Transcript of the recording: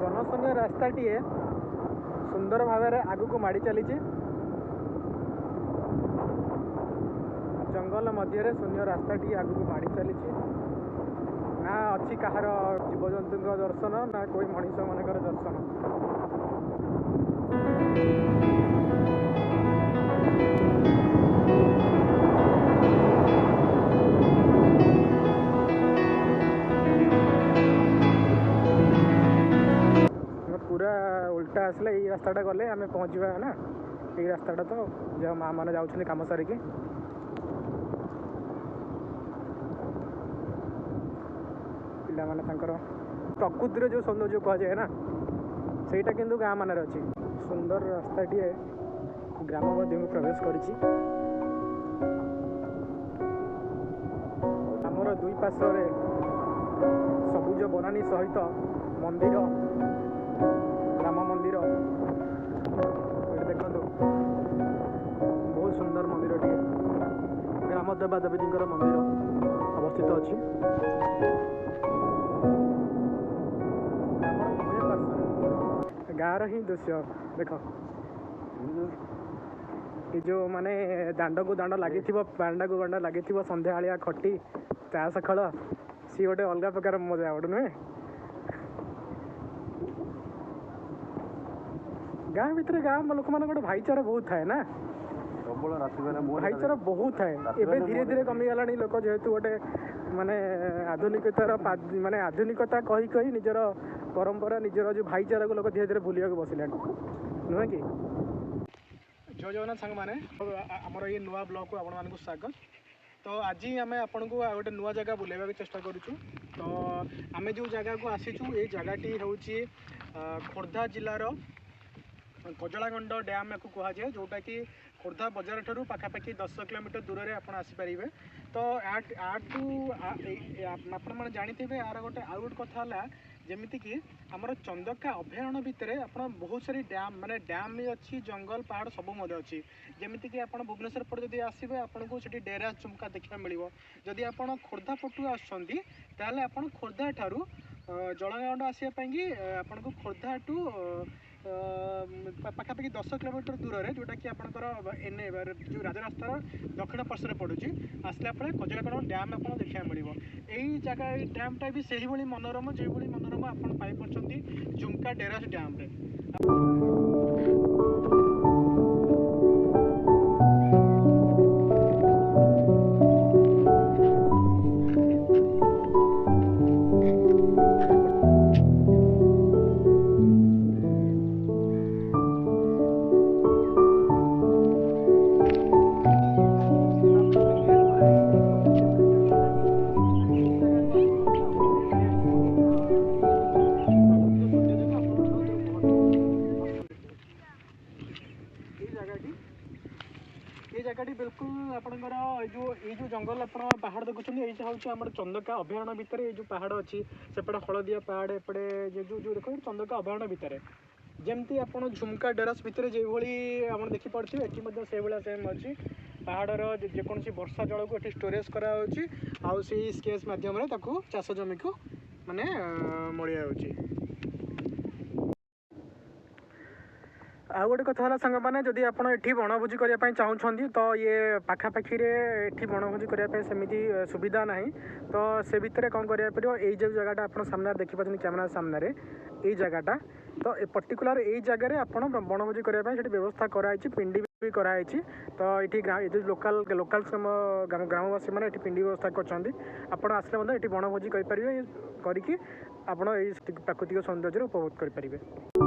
जनशून्य रास्ताटीए सुंदर भाव आगु को माड़ी चली जंगल मध्य शून्य रास्ताटी आगु को माड़ी चली ना अच्छी कहार जीवजंतु दर्शन ना कोई मनीष मानकर दर्शन। पूरा उल्टा आसले ये रास्ताटा गले आम पहुँचा ना ये रास्ताटा तो जो माँ मैंने जाऊँ कम सारिकी पिला माने प्रकृतिर जो सौंदर्य कहुए ना सहीटा किंतु गाँ मान अच्छी सुंदर रास्ताटीए ग्राम मध्य में प्रवेश करिछि। आमर दुई पार्श्व सबुज बनानी सहित मंदिर राम मंदिर देखो बहुत सुंदर मंदिर टे ग्राम देवा देवी मंदिर अवस्थित अच्छी। गाँव ही दृश्य देख ये जो माने दांड को दांड लगी बांडा को बांडा लगी संध्या खटी ताश खेल सी गोटे अलग प्रकार मजा गोटे नुहे। गाँ भितर गाँ लोक मान गोटे भाईचारा बहुत थाए ना भाईचारा बहुत थाए एवं धीरे धीरे कमीगला लोक जेहेतु गोटे माने आधुनिकतार माने आधुनिकता कही कही निजर परंपरा निजर जो भाईचारा को लोग धीरे धीरे भूलिया बसिले नुहे कि जय जगन्नाथ सांग मैंने आमर ये नुआ ब्लॉग को आपण मानक स्वागत। तो आज आम आपन को गोटे नुआ जगह बुलेवा चेष्टा करूँ। तो आम जो जगह को आसीचु ये जगहटी हूँ खोर्धा जिलार कजलागंड डैम या कहुए जोटा कि खोर्धा बजार ठारू पाखापाखि 10 किलोमीटर दूर में आप आसीपारे। तो आपण मैंने जानी यार गोटे आउ गोटे कथा जमीती कि आमर चंदका अभयारण्य भितर आप बहुत सारी डैम माने डैम भी अच्छी जंगल पहाड़ सब अच्छी जमीती कि आप भुवनेश्वर पटे जब आसवे आपको से डेरा चुमका देखा मिले जदि आप खोर्धा पटू आसते आप खोर्धा ठारू जलगांड आसपाई आपन को खोर्धा टू पाखापाखि 10 किलोमीटर दूर में जोटा कि आपंकर एने जो राजरास्तार दक्षिण पार्श्व पड़ू आसला कजलागंड डैम आप देखा मिले यही जगह डैमटा भी से मनोरम जो मनोरम आप पाई झुमका डेरास डैम रे। ये जगह बिल्कुल आपंकर जो जंगल आप पहाड़ देखुं ये हूँ आम चंदका अभयारण्य भितर ये जो पहाड़ अच्छी सेपटे हलदिया पहाड़ एपटे जो जो देख चंदका अभयारण्य भितर जमती आप झुमका डेरास भितर जो आप देखिपे ये सेम अच्छी पहाड़र जेकोसी वर्षा जल को स्टोरेज कराऊँगी आउ से स्केच मध्यम चाष जमी को माने मड़िया आउ गोटे कथा है सांग मैंने जदि आप बनभोजी करने चाहूँगी तो ये पाखापाखि ये बनभोजी करने सेमती सुविधा ना तो से भितर कौन करा पड़ो ये जो जगह आप सामने देखिए कैमेरा सामने ये जगहटा तो पर्टिकुलर यही जगह आप बनभोजी करने व्यवस्था कराई पिंडी भी कराई तो ये लोकाल ग्रामवासी मैंने पिंडी व्यवस्था कर बनभोजी करें करके आप प्राकृतिक सौंदर्य उपभोग करें।